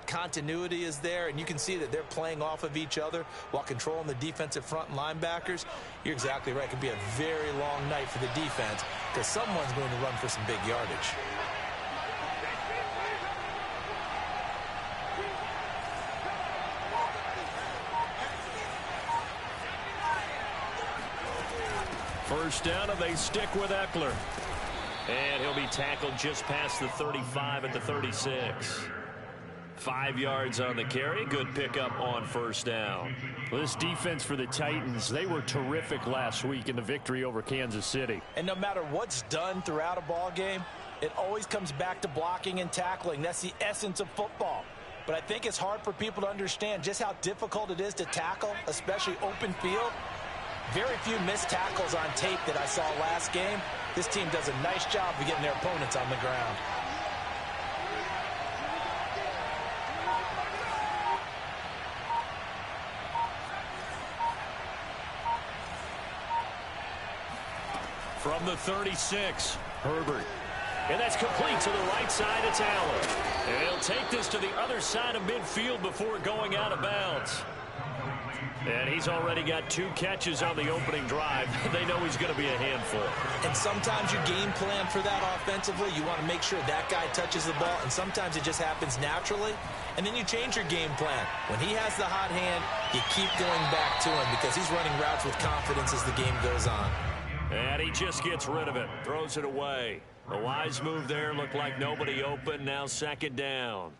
Continuity is there, and you can see that they're playing off of each other while controlling the defensive front and linebackers. You're exactly right. It could be a very long night for the defense because someone's going to run for some big yardage. First down, and they stick with Eckler. And he'll be tackled just past the 35 at the 36. 5 yards on the carry. Good pickup on first down. Well, this defense for the Titans, they were terrific last week in the victory over Kansas City. And no matter what's done throughout a ball game, it always comes back to blocking and tackling. That's the essence of football. But I think it's hard for people to understand just how difficult it is to tackle, especially open field. Very few missed tackles on tape that I saw last game. This team does a nice job of getting their opponents on the ground. From the 36, Herbert. And that's complete to the right side. It's Allen. And he'll take this to the other side of midfield before going out of bounds. And he's already got 2 catches on the opening drive. They know he's going to be a handful. And sometimes you game plan for that offensively. You want to make sure that guy touches the ball, and sometimes it just happens naturally. And then you change your game plan. When he has the hot hand, you keep going back to him because he's running routes with confidence as the game goes on. And he just gets rid of it, throws it away. A wise move there, looked like nobody open, now second down.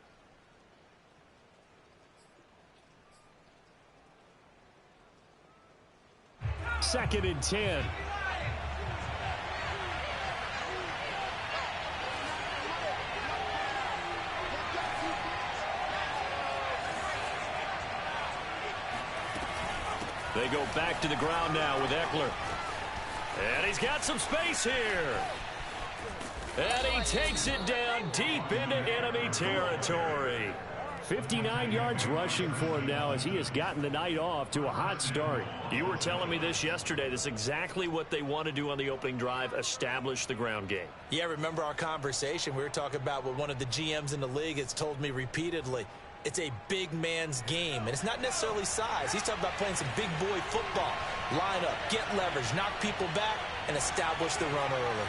Second and 10. They go back to the ground now with Eckler. And he's got some space here. And he takes it down deep into enemy territory. 59 yards rushing for him now as he has gotten the night off to a hot start. You were telling me this yesterday. This is exactly what they want to do on the opening drive, establish the ground game. Yeah, remember our conversation? We were talking about what one of the GMs in the league has told me repeatedly. It's a big man's game, and it's not necessarily size. He's talking about playing some big boy football. Line up, get leverage, knock people back, and establish the run early.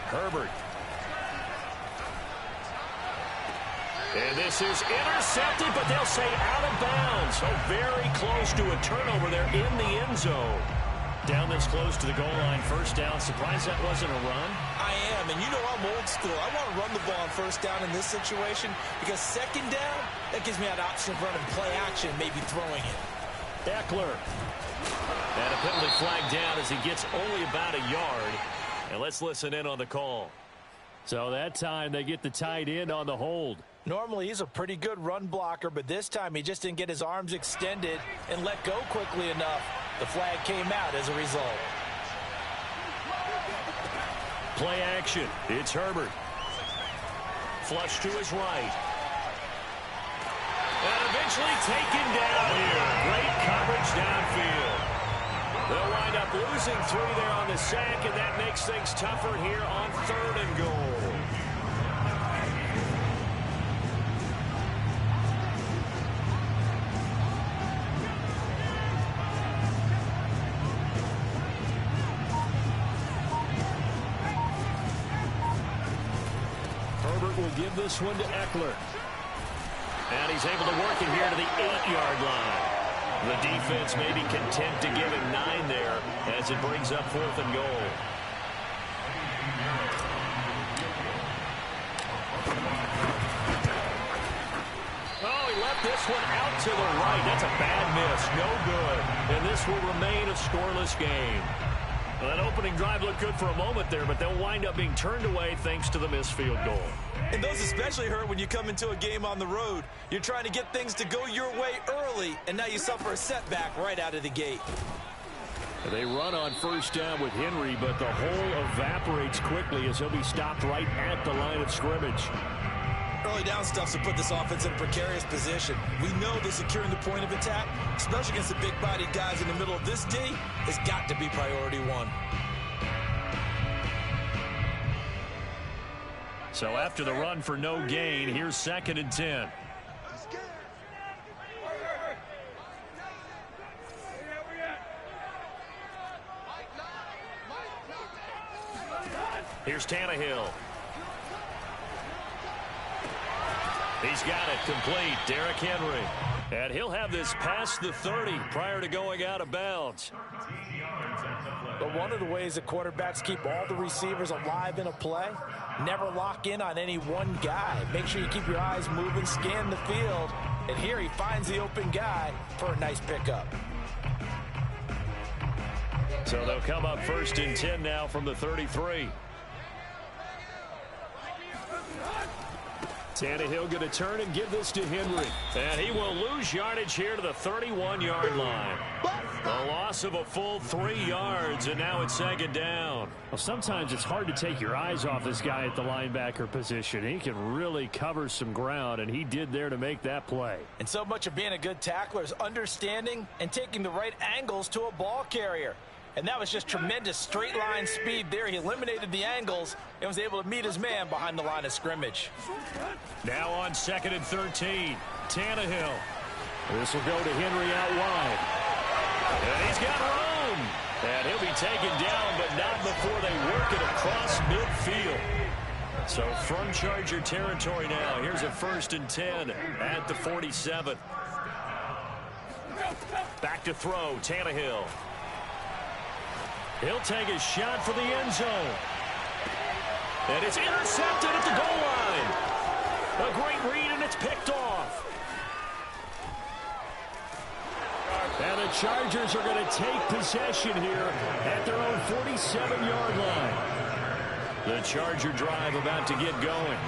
Herbert. And this is intercepted, but they'll say out of bounds. So very close to a turnover there in the end zone. Down this close to the goal line, first down. Surprised that wasn't a run? I am, and you know I'm old school. I want to run the ball on first down in this situation because second down, that gives me an option of running play action, maybe throwing it. Eckler. And a penalty flag down as he gets only about a yard. And let's listen in on the call. So that time they get the tight end on the hold. Normally he's a pretty good run blocker, but this time he just didn't get his arms extended and let go quickly enough. The flag came out as a result. Play action. It's Herbert. Flush to his right. And eventually taken down here. Great coverage downfield. They'll wind up losing 3 there on the sack, and that makes things tougher here on 3rd and goal. Herbert will give this one to Eckler. And he's able to work it here to the 8-yard line. The defense may be content to give him 9 there as it brings up 4th and goal. Oh, he left this one out to the right. That's a bad miss. No good. And this will remain a scoreless game. Well, that opening drive looked good for a moment there, but they'll wind up being turned away thanks to the missed field goal. And those especially hurt when you come into a game on the road. You're trying to get things to go your way early, and now you suffer a setback right out of the gate. They run on first down with Henry, but the hole evaporates quickly as he'll be stopped right at the line of scrimmage. Early down stuffs to put this offense in a precarious position. We know that securing the point of attack, especially against the big-bodied guys in the middle of this D, has got to be priority one. So after the run for no gain, here's 2nd and 10. Here's Tannehill. He's got it complete. Derrick Henry. And he'll have this past the 30 prior to going out of bounds. But one of the ways that quarterbacks keep all the receivers alive in a play, never lock in on any one guy. Make sure you keep your eyes moving, scan the field. And here he finds the open guy for a nice pickup. So they'll come up 1st and 10 now from the 33. Tannehill going to turn and give this to Henry. And he will lose yardage here to the 31-yard line. A loss of a full 3 yards, and now it's 2nd down. Well, sometimes it's hard to take your eyes off this guy at the linebacker position. He can really cover some ground, and he did there to make that play. And so much of being a good tackler is understanding and taking the right angles to a ball carrier. And that was just tremendous straight line speed there. He eliminated the angles and was able to meet his man behind the line of scrimmage. Now on 2nd and 13, Tannehill. This will go to Henry out wide. And he's got room. And he'll be taken down, but not before they work it across midfield. So from Charger territory now. Here's a 1st and 10 at the 47. Back to throw, Tannehill. He'll take a shot for the end zone. And it's intercepted at the goal line. A great read, and it's picked off. And the Chargers are going to take possession here at their own 47-yard line. The Charger drive about to get going.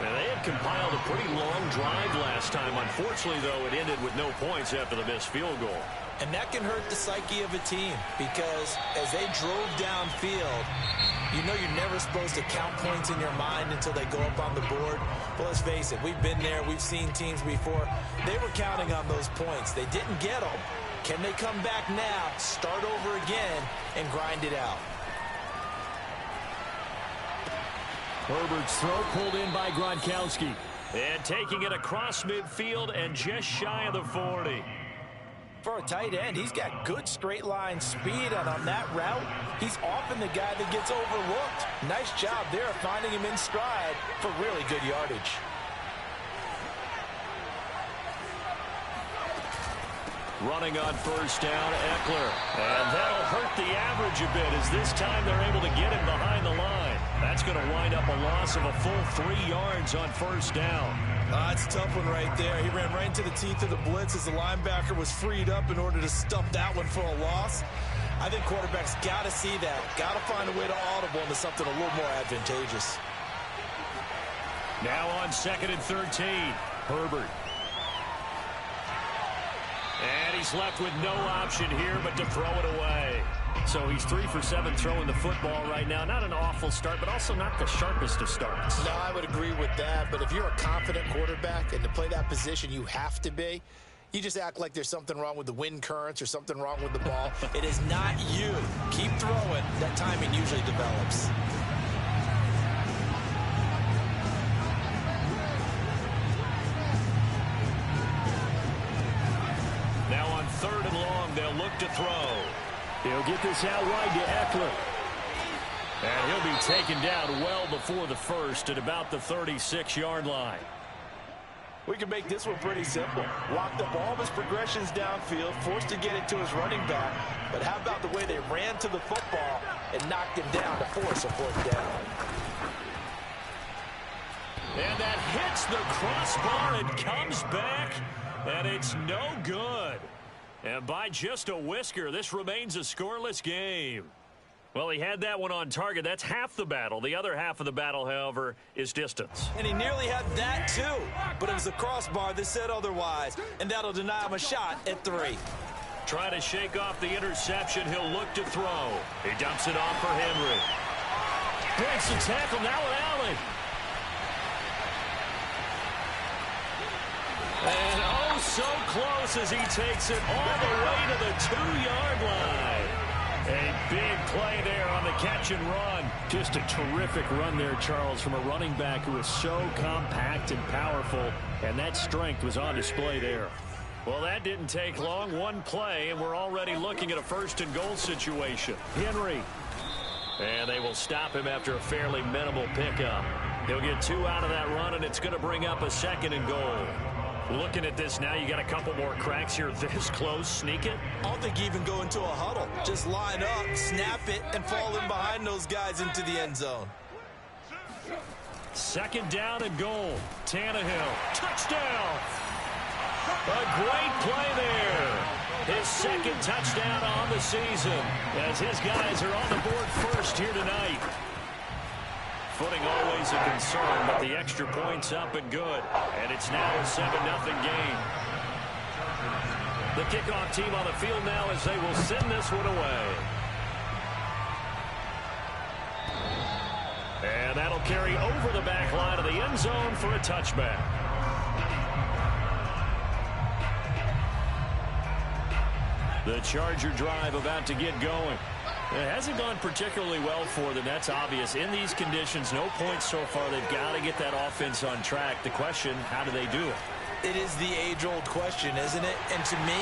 And they had compiled a pretty long drive last time. Unfortunately, though, it ended with no points after the missed field goal. And that can hurt the psyche of a team because as they drove downfield, you know you're never supposed to count points in your mind until they go up on the board. But let's face it, we've been there. We've seen teams before. They were counting on those points. They didn't get them. Can they come back now, start over again, and grind it out? Herbert's throw pulled in by Gronkowski. And taking it across midfield and just shy of the 40. For a tight end, he's got good straight line speed, and on that route, he's often the guy that gets overlooked. Nice job there finding him in stride for really good yardage. Running on 1st down, Eckler. And that'll hurt the average a bit as this time they're able to get him behind the line. That's going to wind up a loss of a full 3 yards on 1st down. It's a tough one right there. He ran right into the teeth of the blitz as the linebacker was freed up in order to stuff that one for a loss. I think quarterbacks got to see that. Got to find a way to audible into something a little more advantageous. Now on 2nd and 13, Herbert. And he's left with no option here but to throw it away. So he's 3 for 7 throwing the football right now. Not an awful start, but also not the sharpest of starts. No, I would agree with that. But if you're a confident quarterback and to play that position you have to be, you just act like there's something wrong with the wind currents or something wrong with the ball. It is not you. Keep throwing. That timing usually develops. Now on 3rd and long, they'll look to throw. He'll get this out wide to Eckler. And he'll be taken down well before the 1st at about the 36-yard line. We can make this one pretty simple. Locked up all of his progressions downfield, forced to get it to his running back. But how about the way they ran to the football and knocked him down to force a 4th down? And that hits the crossbar and comes back, and it's no good. And by just a whisker, this remains a scoreless game. Well, he had that one on target. That's half the battle. The other half of the battle, however, is distance. And he nearly had that, too. But it was the crossbar that said otherwise, and that'll deny him a shot at 3. Trying to shake off the interception. He'll look to throw. He dumps it off for Henry. Breaks the tackle. Now with Allen. And oh, so close as he takes it all the way to the 2-yard line. A big play there on the catch and run. Just a terrific run there, Charles, from a running back who is so compact and powerful, and that strength was on display there. Well, that didn't take long. One play, and we're already looking at a 1st and goal situation. Henry. And they will stop him after a fairly minimal pickup. He'll get 2 out of that run, and it's going to bring up a 2nd and goal. Looking at this now, you got a couple more cracks here this close. Sneak it. I don't think you even go into a huddle. Just line up, snap it, and fall in behind those guys into the end zone. 2nd down and goal. Tannehill. Touchdown. A great play there. His 2nd touchdown on the season as his guys are on the board first here tonight. Footing always a concern, but the extra point's up and good. And it's now a 7-0 game. The kickoff team on the field now as they will send this one away. And that'll carry over the back line of the end zone for a touchback. The Charger drive about to get going. It hasn't gone particularly well for them. That's obvious. In these conditions, no points so far. They've got to get that offense on track. The question, how do they do it? It is the age-old question, isn't it? And to me,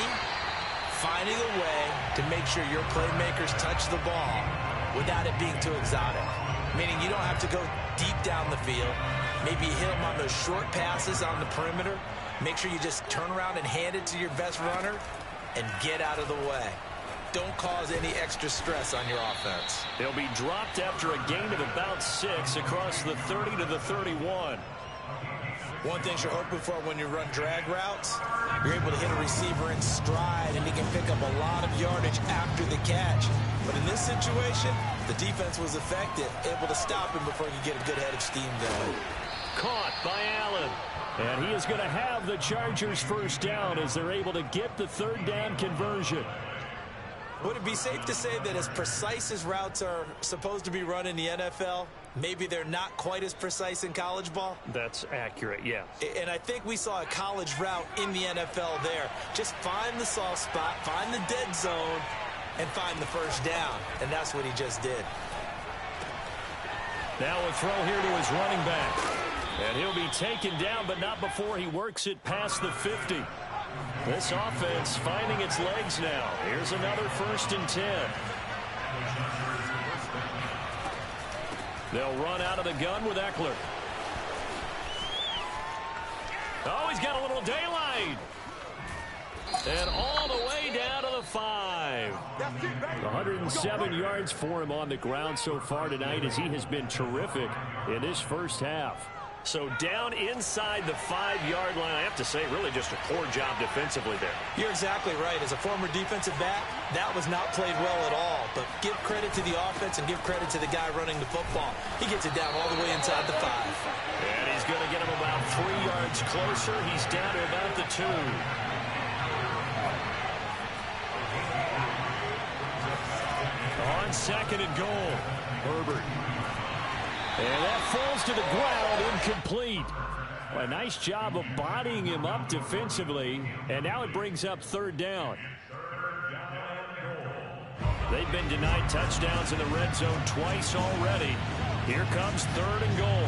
finding a way to make sure your playmakers touch the ball without it being too exotic. Meaning you don't have to go deep down the field. Maybe hit them on those short passes on the perimeter. Make sure you just turn around and hand it to your best runner and get out of the way. Don't cause any extra stress on your offense. They'll be dropped after a gain of about 6 across the 30 to the 31. One thing you're hoping for when you run drag routes, you're able to hit a receiver in stride, and he can pick up a lot of yardage after the catch. But in this situation, the defense was effective, able to stop him before he could get a good head of steam going. Caught by Allen. And he is going to have the Chargers 1st down as they're able to get the 3rd down conversion. Would it be safe to say that as precise as routes are supposed to be run in the NFL, maybe they're not quite as precise in college ball? That's accurate, yes. And I think we saw a college route in the NFL there. Just find the soft spot, find the dead zone, and find the 1st down. And that's what he just did. Now a throw here to his running back. And he'll be taken down, but not before he works it past the 50. This offense finding its legs now. Here's another 1st and 10. They'll run out of the gun with Eckler. Oh, he's got a little daylight. And all the way down to the 5. 107 yards for him on the ground so far tonight as he has been terrific in this 1st half. So down inside the 5-yard line. I have to say, really just a poor job defensively there. You're exactly right. As a former defensive back, that was not played well at all. But give credit to the offense and give credit to the guy running the football. He gets it down all the way inside the 5. And he's going to get him about 3 yards closer. He's down to about the 2. On 2nd and goal, Herbert. And that falls to the ground, incomplete. Well, a nice job of bodying him up defensively, and now it brings up 3rd down. They've been denied touchdowns in the red zone twice already. Here comes 3rd and goal.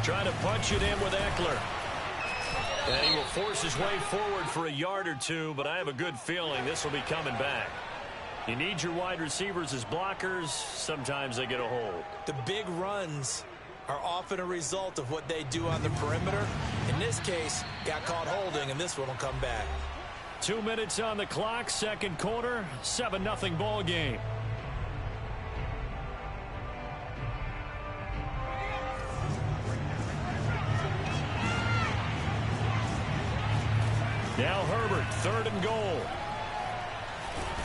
Trying to punch it in with Eckler. And he will force his way forward for a yard or 2, but I have a good feeling this will be coming back. You need your wide receivers as blockers. Sometimes they get a hold. The big runs are often a result of what they do on the perimeter. In this case, got caught holding, and this one will come back. 2 minutes on the clock, 2nd quarter, 7-0 ball game. Now Herbert, 3rd and goal.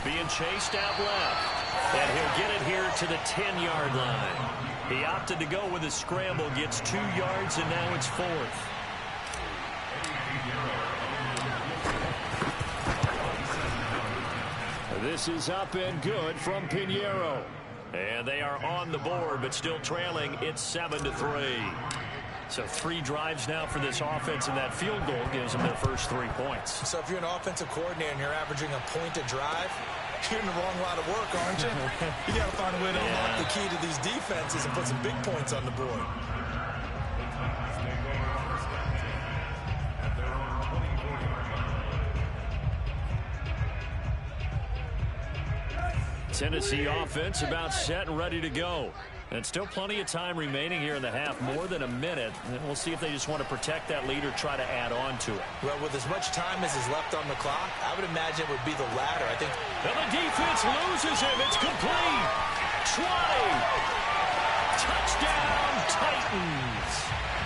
Being chased out left. And he'll get it here to the 10-yard line. He opted to go with a scramble, gets 2 yards, and now it's 4th. This is up and good from Pinheiro. And they are on the board, but still trailing. It's 7-3. So 3 drives now for this offense, and that field goal gives them their first 3 points. So if you're an offensive coordinator and you're averaging a point a drive, you're in the wrong line of work, aren't you? You got to find a way to unlock the key to these defenses and put some big points on the board. Tennessee offense about set and ready to go. And still plenty of time remaining here in the half, more than a minute. And we'll see if they just want to protect that lead or try to add on to it. Well, with as much time as is left on the clock, I would imagine it would be the latter. I think. And the defense loses him. It's complete. 20. Touchdown, Titans.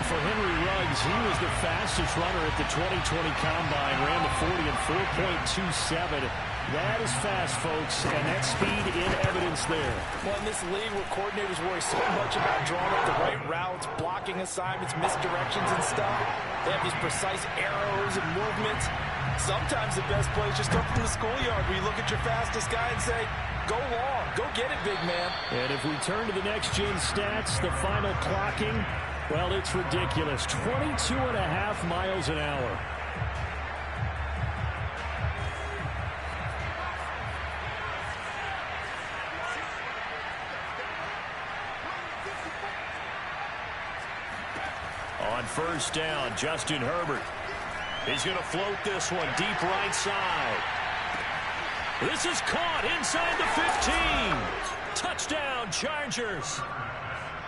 For Henry Ruggs, he was the fastest runner at the 2020 Combine. Ran the 40 in 4.27. That is fast, folks, and that speed in evidence there. Well, in this league where coordinators worry so much about drawing up the right routes, blocking assignments, misdirections and stuff, they have these precise arrows and movements. Sometimes the best plays just come from the schoolyard where you look at your fastest guy and say, go long, go get it, big man. And if we turn to the next-gen stats, the final clocking, well, it's ridiculous. 22.5 miles an hour. On first down, Justin Herbert. He's going to float this one deep right side. This is caught inside the 15. Touchdown, Chargers.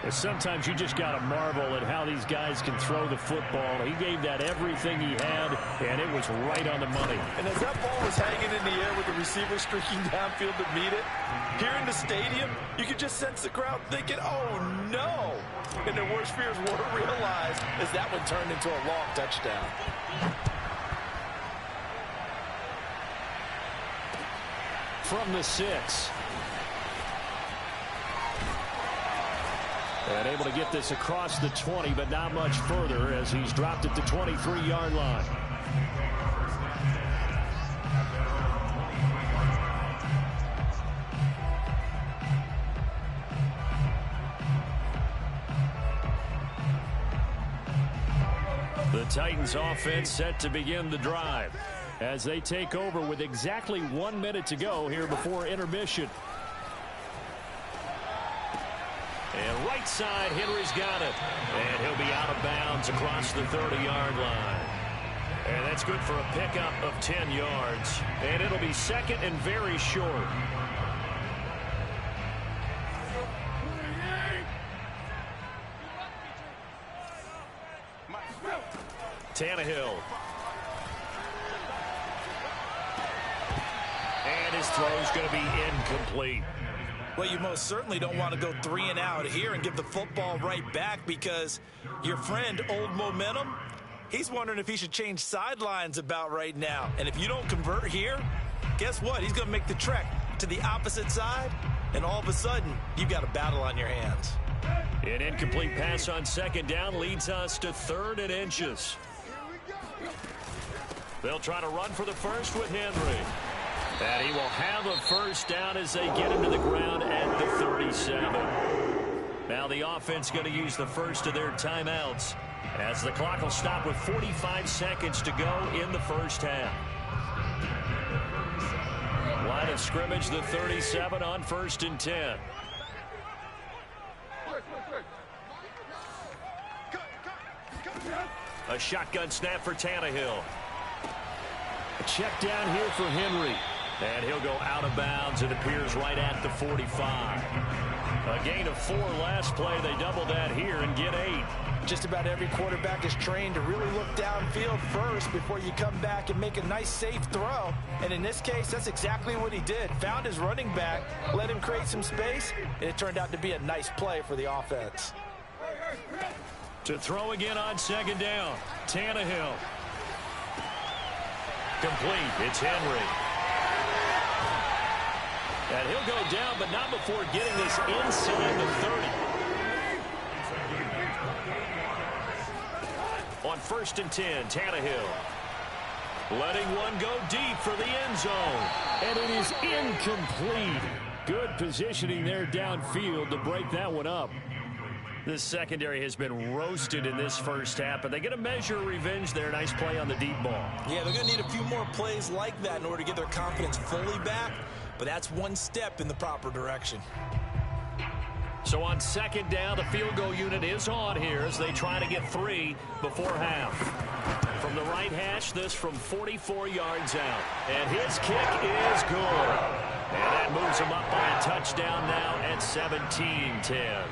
And sometimes you just got to marvel at how these guys can throw the football. He gave that everything he had, and it was right on the money. And as that ball was hanging in the air with the receiver streaking downfield to meet it, here in the stadium, you could just sense the crowd thinking, oh, no. And their worst fears were realized as that one turned into a long touchdown. From the 6. And able to get this across the 20, but not much further as he's dropped it to 23-yard line. The Titans offense set to begin the drive as they take over with exactly 1 minute to go here before intermission. And right side, Henry's got it. And he'll be out of bounds across the 30-yard line. And that's good for a pickup of 10 yards. And it'll be second and very short. Tannehill. And his throw's going to be incomplete. Well, you most certainly don't want to go 3 and out here and give the football right back because your friend, Old Momentum, he's wondering if he should change sidelines about right now. And if you don't convert here, guess what? He's going to make the trek to the opposite side, and all of a sudden, you've got a battle on your hands. An incomplete pass on second down leads us to 3rd and inches. They'll try to run for the first with Henry. And he will have a first down as they get him to the ground at the 37. Now the offense going to use the first of their timeouts as the clock will stop with 45 seconds to go in the first half. Line of scrimmage, the 37 on 1st and 10. A shotgun snap for Tannehill. A check down here for Henry. And he'll go out of bounds. It appears right at the 45. A gain of 4 last play. They double that here and get 8. Just about every quarterback is trained to really look downfield first before you come back and make a nice, safe throw. And in this case, that's exactly what he did. Found his running back, let him create some space, and it turned out to be a nice play for the offense. To throw again on second down, Tannehill. Complete. It's Henry. And he'll go down, but not before getting this inside the 30. On 1st and 10, Tannehill. Letting one go deep for the end zone. And it is incomplete. Good positioning there downfield to break that one up. This secondary has been roasted in this first half, but they get a measure of revenge there. Nice play on the deep ball. Yeah, they're going to need a few more plays like that in order to get their confidence fully back, but that's one step in the proper direction. So on second down, the field goal unit is on here as they try to get 3 before half. From the right hash, this from 44 yards out. And his kick is good. And that moves him up by a touchdown now at 17-10.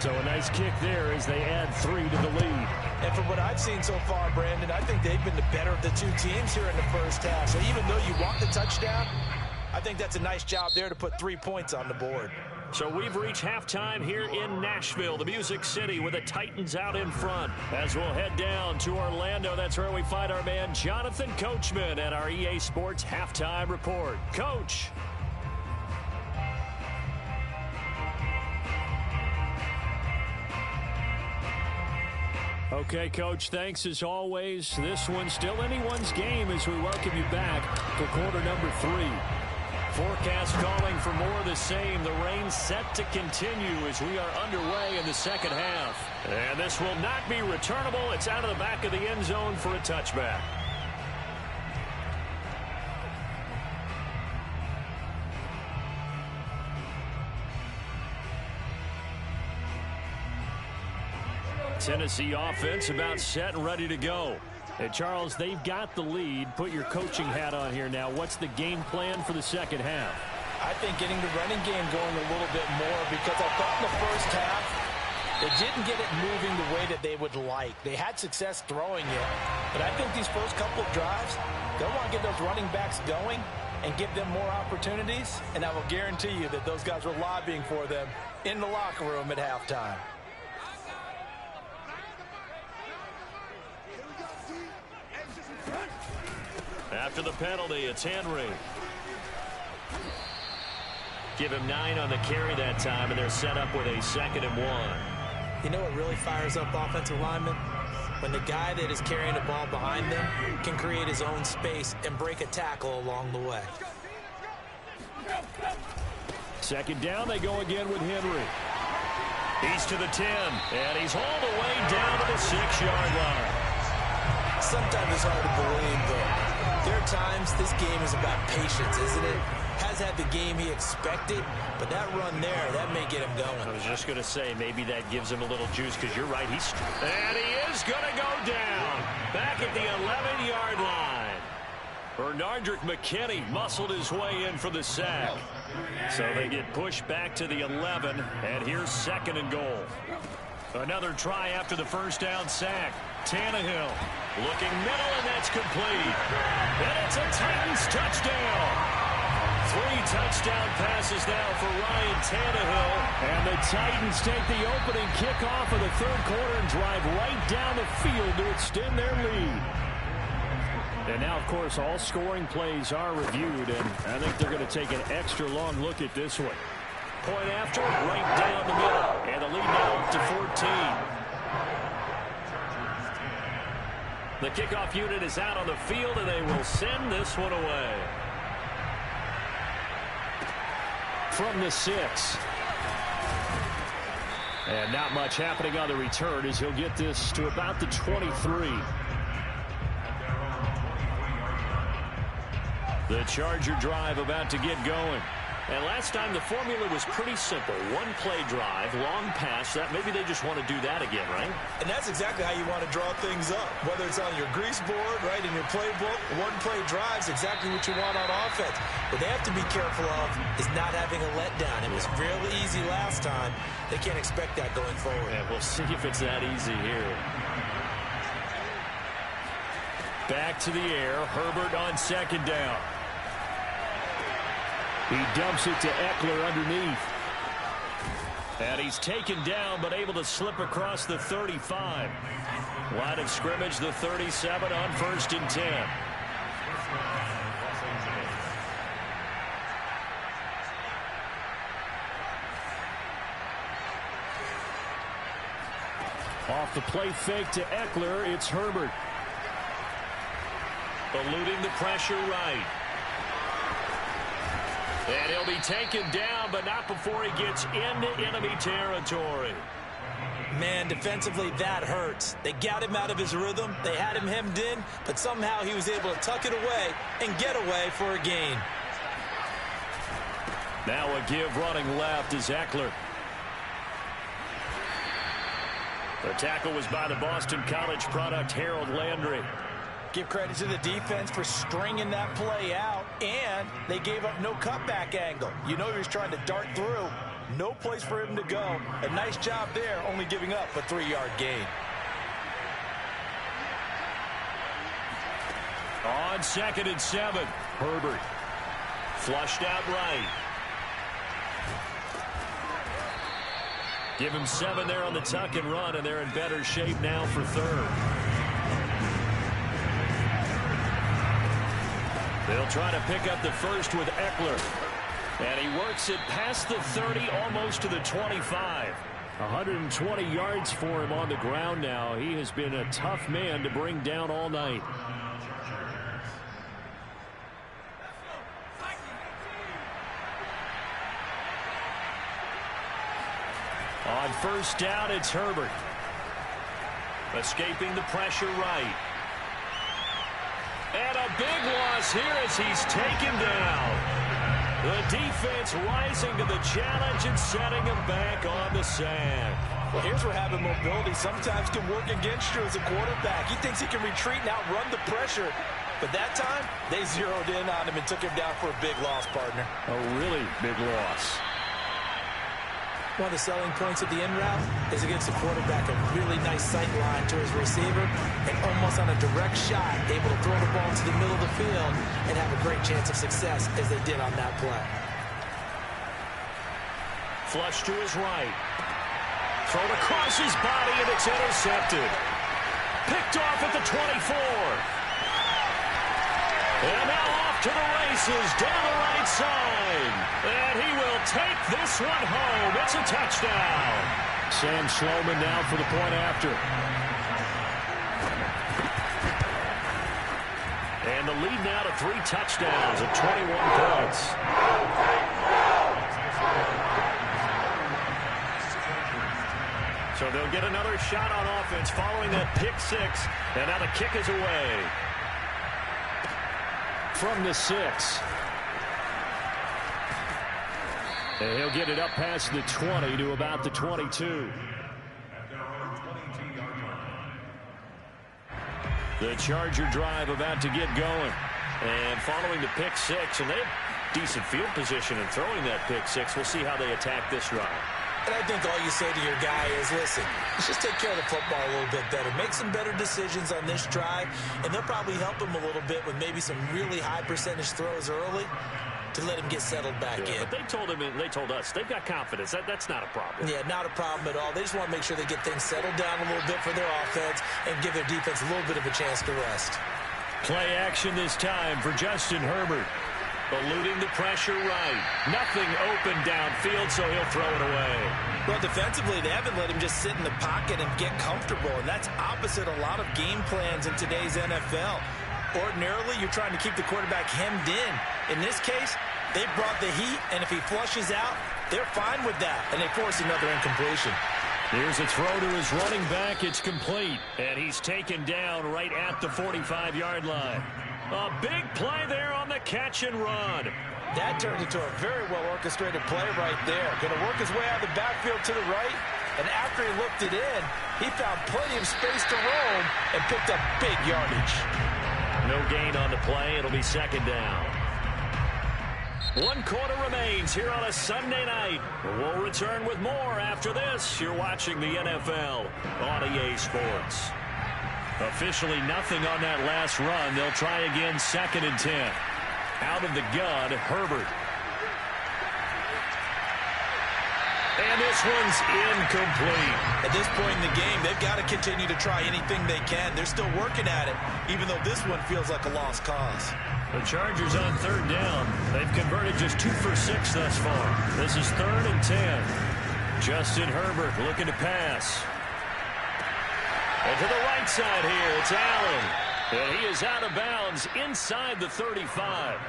So a nice kick there as they add 3 to the lead. And from what I've seen so far, Brandon, I think they've been the better of the two teams here in the first half. So even though you want the touchdown, I think that's a nice job there to put 3 points on the board. So we've reached halftime here in Nashville, the Music City, with the Titans out in front. As we'll head down to Orlando, that's where we find our man Jonathan Coachman at our EA Sports Halftime Report. Coach. Okay, Coach, thanks as always. This one's still anyone's game as we welcome you back for quarter number 3. Forecast calling for more of the same. The rain set to continue as we are underway in the second half. And this will not be returnable. It's out of the back of the end zone for a touchback. Tennessee offense about set and ready to go. And Charles, they've got the lead. Put your coaching hat on here now. What's the game plan for the second half? I think getting the running game going a little bit more, because I thought in the first half they didn't get it moving the way that they would like. They had success throwing it, but I think these first couple of drives, they'll want to get those running backs going and give them more opportunities, and I will guarantee you that those guys were lobbying for them in the locker room at halftime. After the penalty, it's Henry. Give him 9 on the carry that time, and they're set up with a 2nd and 1. You know what really fires up offensive linemen? When the guy that is carrying the ball behind them can create his own space and break a tackle along the way. Second down, they go again with Henry. He's to the 10, and he's all the way down to the 6-yard line. Sometimes it's hard to believe, though. There are times this game is about patience, isn't it? Has had the game he expected, but that run there, that may get him going. I was just going to say, maybe that gives him a little juice, because you're right. And he is going to go down back at the 11-yard line. Bernardrick McKinney muscled his way in for the sack. So they get pushed back to the 11, and here's 2nd and goal. Another try after the first down sack. Tannehill looking middle, and that's complete. And it's a Titans touchdown. 3 touchdown passes now for Ryan Tannehill. And the Titans take the opening kickoff of the 3rd quarter and drive right down the field to extend their lead. And now, of course, all scoring plays are reviewed, and I think they're going to take an extra long look at this one. Point after, right down the middle. And the lead now up to 14. The kickoff unit is out on the field, and they will send this one away. From the 6. And not much happening on the return as he'll get this to about the 23. The Charger drive about to get going. And last time the formula was pretty simple. 1-play drive, long pass. That maybe they just want to do that again, right? And that's exactly how you want to draw things up. Whether it's on your grease board, right, in your playbook, 1-play drive is exactly what you want on offense. What they have to be careful of is not having a letdown. It was really easy last time. They can't expect that going forward. Yeah, we'll see if it's that easy here. Back to the air. Herbert on 2nd down. He dumps it to Eckler underneath. And he's taken down, but able to slip across the 35. Line of scrimmage, the 37 on 1st and 10. Off the play fake to Eckler, it's Herbert. Eluding the pressure right. And he'll be taken down, but not before he gets into enemy territory. Man, defensively, that hurts. They got him out of his rhythm. They had him hemmed in, but somehow he was able to tuck it away and get away for a gain. Now a give running left is Eckler. The tackle was by the Boston College product, Harold Landry. Give credit to the defense for stringing that play out, and they gave up no cutback angle. You know he was trying to dart through. No place for him to go. A nice job there, only giving up a 3-yard gain. On 2nd and 7, Herbert. Flushed out right. Give him 7 there on the tuck and run, and they're in better shape now for 3rd. They'll try to pick up the first with Eckler. And he works it past the 30, almost to the 25. 120 yards for him on the ground now. He has been a tough man to bring down all night. On 1st down, it's Herbert. Escaping the pressure right. And a big loss here as he's taken down. The defense rising to the challenge and setting him back on the sack. Well, here's where having mobility sometimes can work against you as a quarterback. He thinks he can retreat and outrun the pressure. But that time, they zeroed in on him and took him down for a big loss, partner. A really big loss. One of the selling points of the in route is it gives the quarterback a really nice sight line to his receiver and almost on a direct shot able to throw the ball into the middle of the field and have a great chance of success as they did on that play. Flush to his right. Thrown across his body and it's intercepted. Picked off at the 24. And now off to the races down the right side. And he will take this one home. It's a touchdown. Sam Sloman now for the point after. And the lead now to 3 touchdowns at 21 points. So they'll get another shot on offense following that pick 6. And now the kick is away. From the 6. And he'll get it up past the 20 to about the 22. The Charger drive about to get going. And following the pick 6, and they have decent field position in throwing that pick 6. We'll see how they attack this drive. And I think all you say to your guy is, listen, let's just take care of the football a little bit better. Make some better decisions on this drive, and they'll probably help him a little bit with maybe some really high percentage throws early to let him get settled back in. But they told him, and they told us, they've got confidence. That's not a problem. Yeah, not a problem at all. They just want to make sure they get things settled down a little bit for their offense and give their defense a little bit of a chance to rest. Play action this time for Justin Herbert. Eluding the pressure right. Nothing open downfield, so he'll throw it away. Well, defensively, they haven't let him just sit in the pocket and get comfortable, and that's opposite a lot of game plans in today's NFL. Ordinarily, you're trying to keep the quarterback hemmed in. In this case, they brought the heat, and if he flushes out, they're fine with that, and they force another incompletion. Here's a throw to his running back. It's complete, and he's taken down right at the 45-yard line. A big play there on the catch and run. That turned into a very well-orchestrated play right there. Going to work his way out of the backfield to the right, and after he looked it in, he found plenty of space to roam and picked up big yardage. No gain on the play. It'll be 2nd down. 1 quarter remains here on a Sunday night. We'll return with more after this. You're watching the NFL on EA Sports. Officially nothing on that last run. They'll try again 2nd and 10. Out of the gun, Herbert. And this one's incomplete. At this point in the game, they've got to continue to try anything they can. They're still working at it, even though this one feels like a lost cause. The Chargers on 3rd down. They've converted just 2 for 6 thus far. This is 3rd and 10. Justin Herbert looking to pass. And to the right side here, it's Allen. And he is out of bounds inside the 35.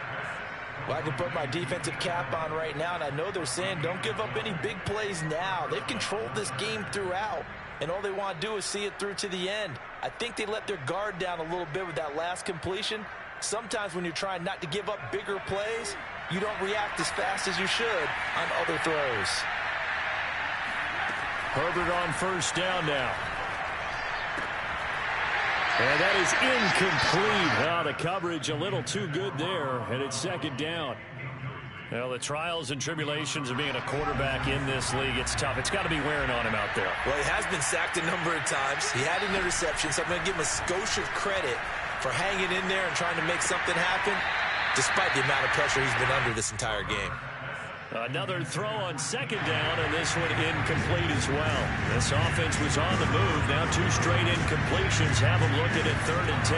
Well, I can put my defensive cap on right now, and I know they're saying don't give up any big plays now. They've controlled this game throughout. and all they want to do is see it through to the end. I think they let their guard down a little bit with that last completion. Sometimes when you're trying not to give up bigger plays, you don't react as fast as you should on other throws. Herbert on first down now. And that is incomplete. Well, the coverage a little too good there, and it's second down. Well, the trials and tribulations of being a quarterback in this league, it's tough. It's got to be wearing on him out there. Well, he has been sacked a number of times. He had an interception, so I'm going to give him a skosh of credit for hanging in there and trying to make something happen, despite the amount of pressure he's been under this entire game. Another throw on second down, and this one incomplete as well. This offense was on the move. Now 2 straight incompletions have them looking at 3rd and 10.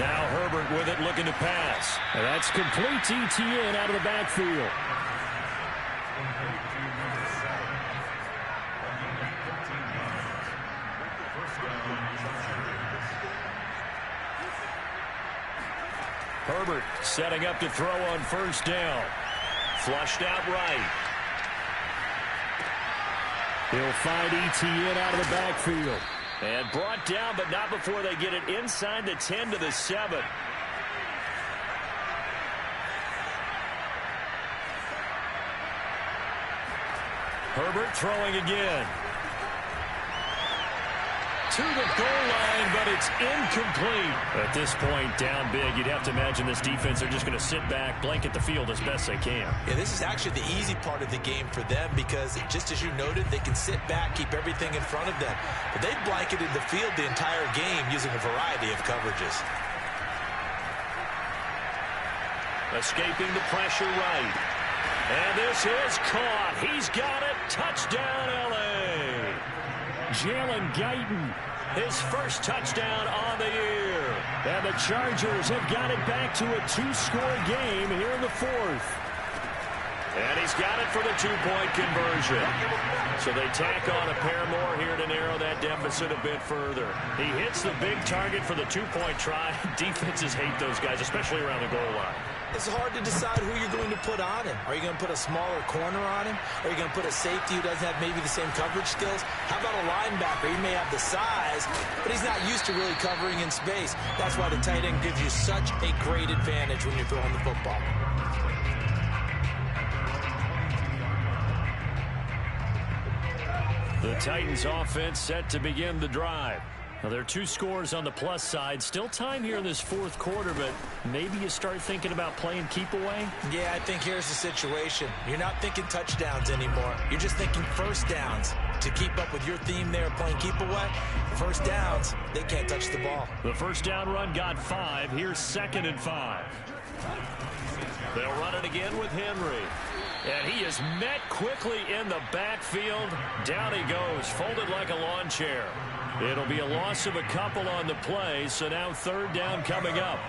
Now Herbert with it, looking to pass. And that's complete to Etienne out of the backfield. Herbert setting up to throw on first down. Flushed out right. He'll find Etienne out of the backfield. And brought down, but not before they get it inside the 10 to the 7. Herbert throwing again. To the goal line, but it's incomplete. At this point, down big, you'd have to imagine this defense are just going to sit back, blanket the field as best they can. Yeah, this is actually the easy part of the game for them because, just as you noted, they can sit back, keep everything in front of them. But they've blanketed the field the entire game using a variety of coverages. Escaping the pressure right. And this is caught. He's got it. Touchdown, L.A. Jalen Guyton, his first touchdown on the year. And the Chargers have got it back to a 2-score game here in the 4th. And he's got it for the 2-point conversion. So they tack on a pair more here to narrow that deficit a bit further. He hits the big target for the 2-point try. Defenses hate those guys, especially around the goal line. It's hard to decide who you're going to put on him. Are you going to put a smaller corner on him? Are you going to put a safety who doesn't have maybe the same coverage skills? How about a linebacker? He may have the size, but he's not used to really covering in space. That's why the tight end gives you such a great advantage when you're throwing the football. The Titans offense set to begin the drive. Now, there are 2 scores on the plus side. Still time here in this 4th quarter, but maybe you start thinking about playing keep away? Yeah, I think here's the situation. You're not thinking touchdowns anymore. You're just thinking first downs. To keep up with your theme there, playing keep away, first downs, they can't touch the ball. The first down run got 5. Here's 2nd and 5. They'll run it again with Henry. And he is met quickly in the backfield. Down he goes, folded like a lawn chair. It'll be a loss of a couple on the play, so now 3rd down coming up.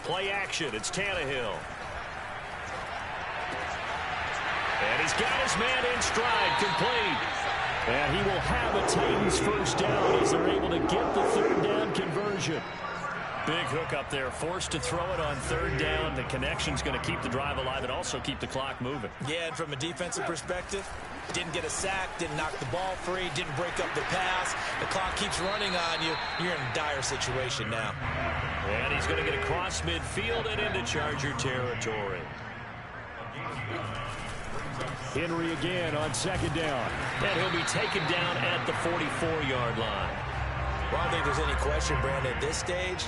Play action, it's Tannehill. And he's got his man in stride, complete. And he will have a Titans first down as they're able to get the 3rd down conversion. Big hook up there, forced to throw it on 3rd down. The connection's going to keep the drive alive and also keep the clock moving. Yeah, and from a defensive perspective, didn't get a sack, didn't knock the ball free, didn't break up the pass. The clock keeps running on you. You're in a dire situation now. And he's going to get across midfield and into Charger territory. Henry again on 2nd down. And he'll be taken down at the 44-yard line. Well, I don't think there's any question, Brandon, at this stage.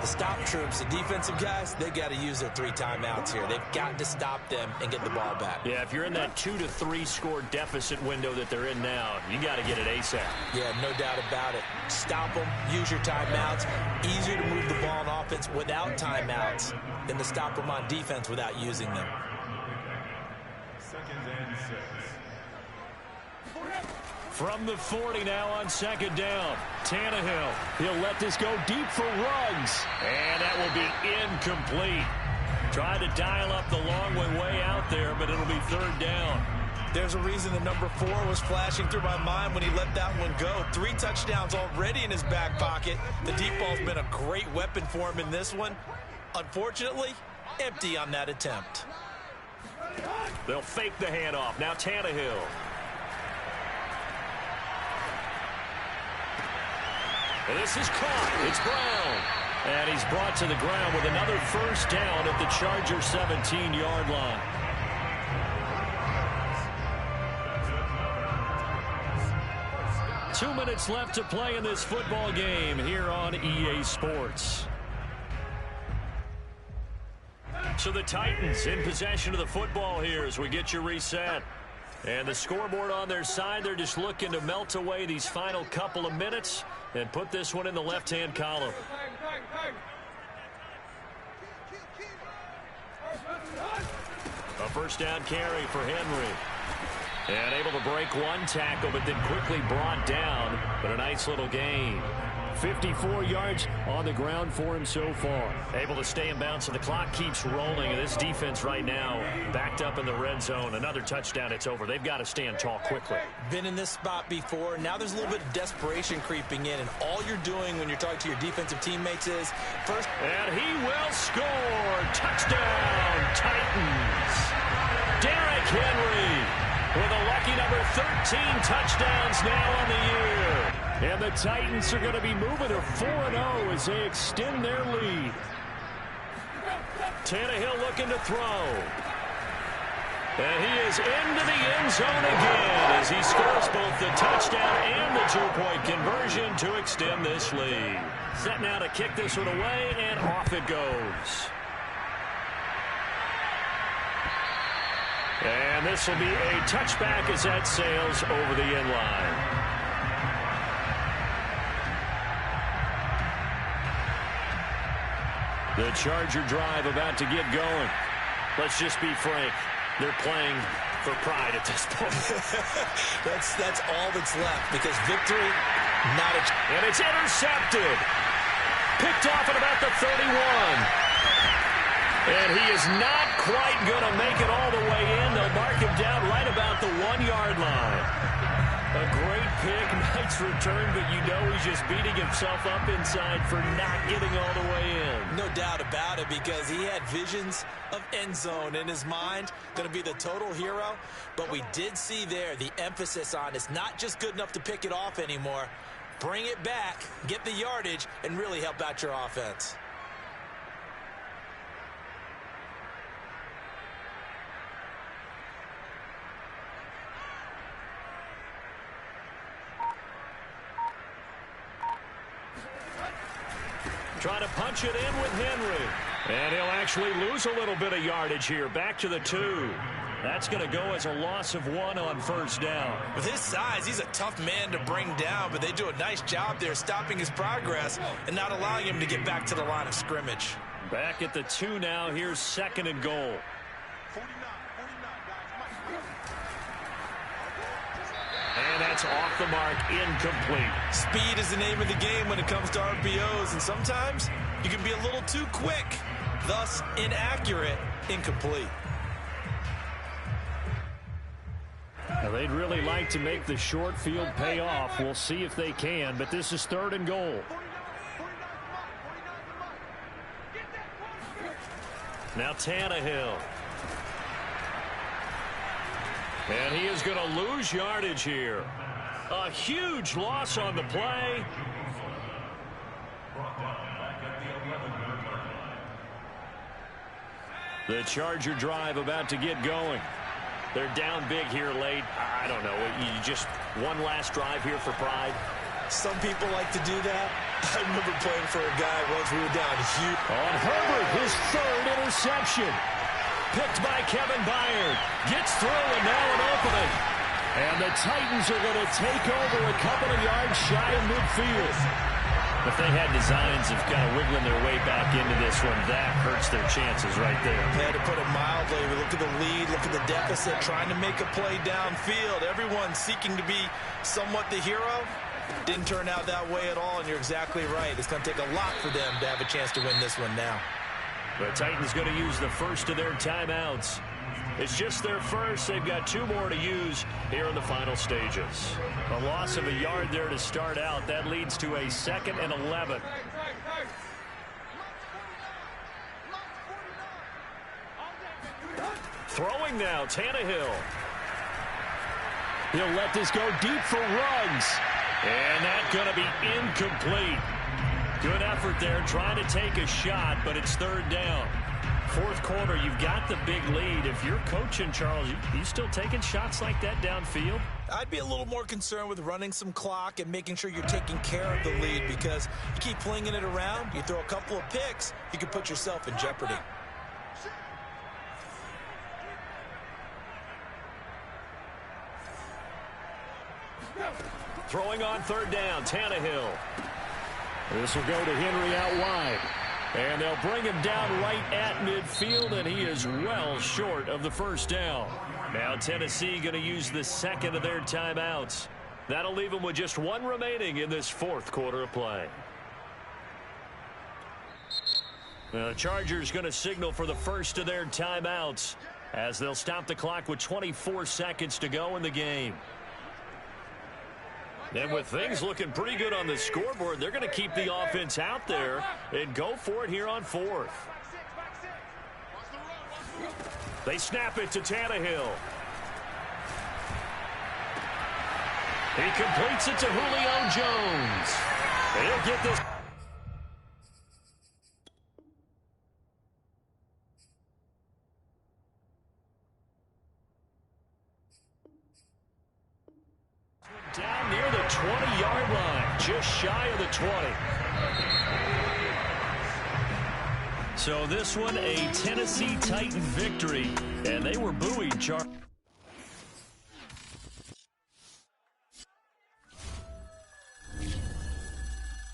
The stop troops, the defensive guys, they got to use their 3 timeouts here. They've got to stop them and get the ball back. Yeah, if you're in that 2 to 3 score deficit window that they're in now, you got to get it ASAP. Yeah, no doubt about it. Stop them, use your timeouts. Easier to move the ball on offense without timeouts than to stop them on defense without using them. 2nd and 6. From the 40 now on 2nd down. Tannehill. He'll let this go deep for Ruggs. And that will be incomplete. Tried to dial up the long one way out there, but it'll be 3rd down. There's a reason the number 4 was flashing through my mind when he let that one go. 3 touchdowns already in his back pocket. The deep ball's been a great weapon for him in this one. Unfortunately, empty on that attempt. They'll fake the handoff. Now Tannehill. And this is caught. It's Brown. And he's brought to the ground with another first down at the Charger 17-yard line. Two minutes left to play in this football game here on EA Sports. So the Titans in possession of the football here as we get you reset. And the scoreboard on their side, they're just looking to melt away these final couple of minutes and put this one in the left-hand column. A first down carry for Henry. And able to break one tackle, but then quickly brought down. But a nice little gain. 54 yards on the ground for him so far. Able to stay in bounds, and the clock keeps rolling. And this defense right now backed up in the red zone. Another touchdown, it's over. They've got to stand tall quickly. Been in this spot before. Now there's a little bit of desperation creeping in. And all you're doing when you're talking to your defensive teammates is first. And he will score. Touchdown, Titans. Derrick Henry with a lucky number 13 touchdowns now on the year. And the Titans are going to be moving to 4-0 as they extend their lead. Tannehill looking to throw. And he is into the end zone again as he scores both the touchdown and the two-point conversion to extend this lead. Set now to kick this one away, and off it goes. And this will be a touchback as that sails over the end line. The Charger drive about to get going. Let's just be frank. They're playing for pride at this point. that's all that's left because victory, not a... And it's intercepted. Picked off at about the 31. And he is not quite going to make it all the way in. They'll mark him down right about the 1-yard line. A great pick, nice return, but you know he's just beating himself up inside for not getting all the way in. No doubt about it, because he had visions of end zone in his mind, going to be the total hero. But we did see there the emphasis on it's not just good enough to pick it off anymore. Bring it back, get the yardage, and really help out your offense. Trying to punch it in with Henry. And he'll actually lose a little bit of yardage here. Back to the 2. That's going to go as a loss of 1 on first down. With his size, he's a tough man to bring down, but they do a nice job there stopping his progress and not allowing him to get back to the line of scrimmage. Back at the 2 now. Here's 2nd and goal. And that's off the mark, incomplete. Speed is the name of the game when it comes to RPOs, and sometimes you can be a little too quick, thus inaccurate, incomplete. Now they'd really like to make the short field pay off. We'll see if they can, but this is 3rd and goal. Now Tannehill. And he is going to lose yardage here. A huge loss on the play. The Charger drive about to get going. They're down big here late. I don't know. You just one last drive here for pride. Some people like to do that. I remember playing for a guy once we were down huge. On Herbert, his 3rd interception. Picked by Kevin Byard. Gets through and now an opening. And the Titans are going to take over a couple of yards shy of midfield. If they had designs of kind of wiggling their way back into this one, that hurts their chances right there. Yeah, to put it mildly, we look at the lead, look at the deficit, trying to make a play downfield. Everyone seeking to be somewhat the hero. Didn't turn out that way at all, and you're exactly right. It's going to take a lot for them to have a chance to win this one now. The Titans going to use the first of their timeouts. It's just their first. They've got 2 more to use here in the final stages. A loss of a yard there to start out. That leads to a 2nd and 11. Throwing now, Tannehill. He'll let this go deep for Ruggs. And that's going to be incomplete. Good effort there trying to take a shot, but it's third down. Fourth quarter, you've got the big lead. If you're coaching, Charles, you still taking shots like that downfield? I'd be a little more concerned with running some clock and making sure you're taking care of the lead, because you keep flinging it around, you throw a couple of picks, you can put yourself in jeopardy. Throwing on third down, Tannehill. This will go to Henry out wide. And they'll bring him down right at midfield, and he is well short of the first down. Now Tennessee going to use the second of their timeouts. That'll leave them with just one remaining in this fourth quarter of play. Now the Chargers going to signal for the first of their timeouts as they'll stop the clock with 24 seconds to go in the game. And with things looking pretty good on the scoreboard, they're going to keep the offense out there and go for it here on fourth. They snap it to Tannehill. He completes it to Julio Jones. He'll get this. Down near the 20-yard line, just shy of the 20. So this one, a Tennessee Titan victory, and they were buoyed, Charles.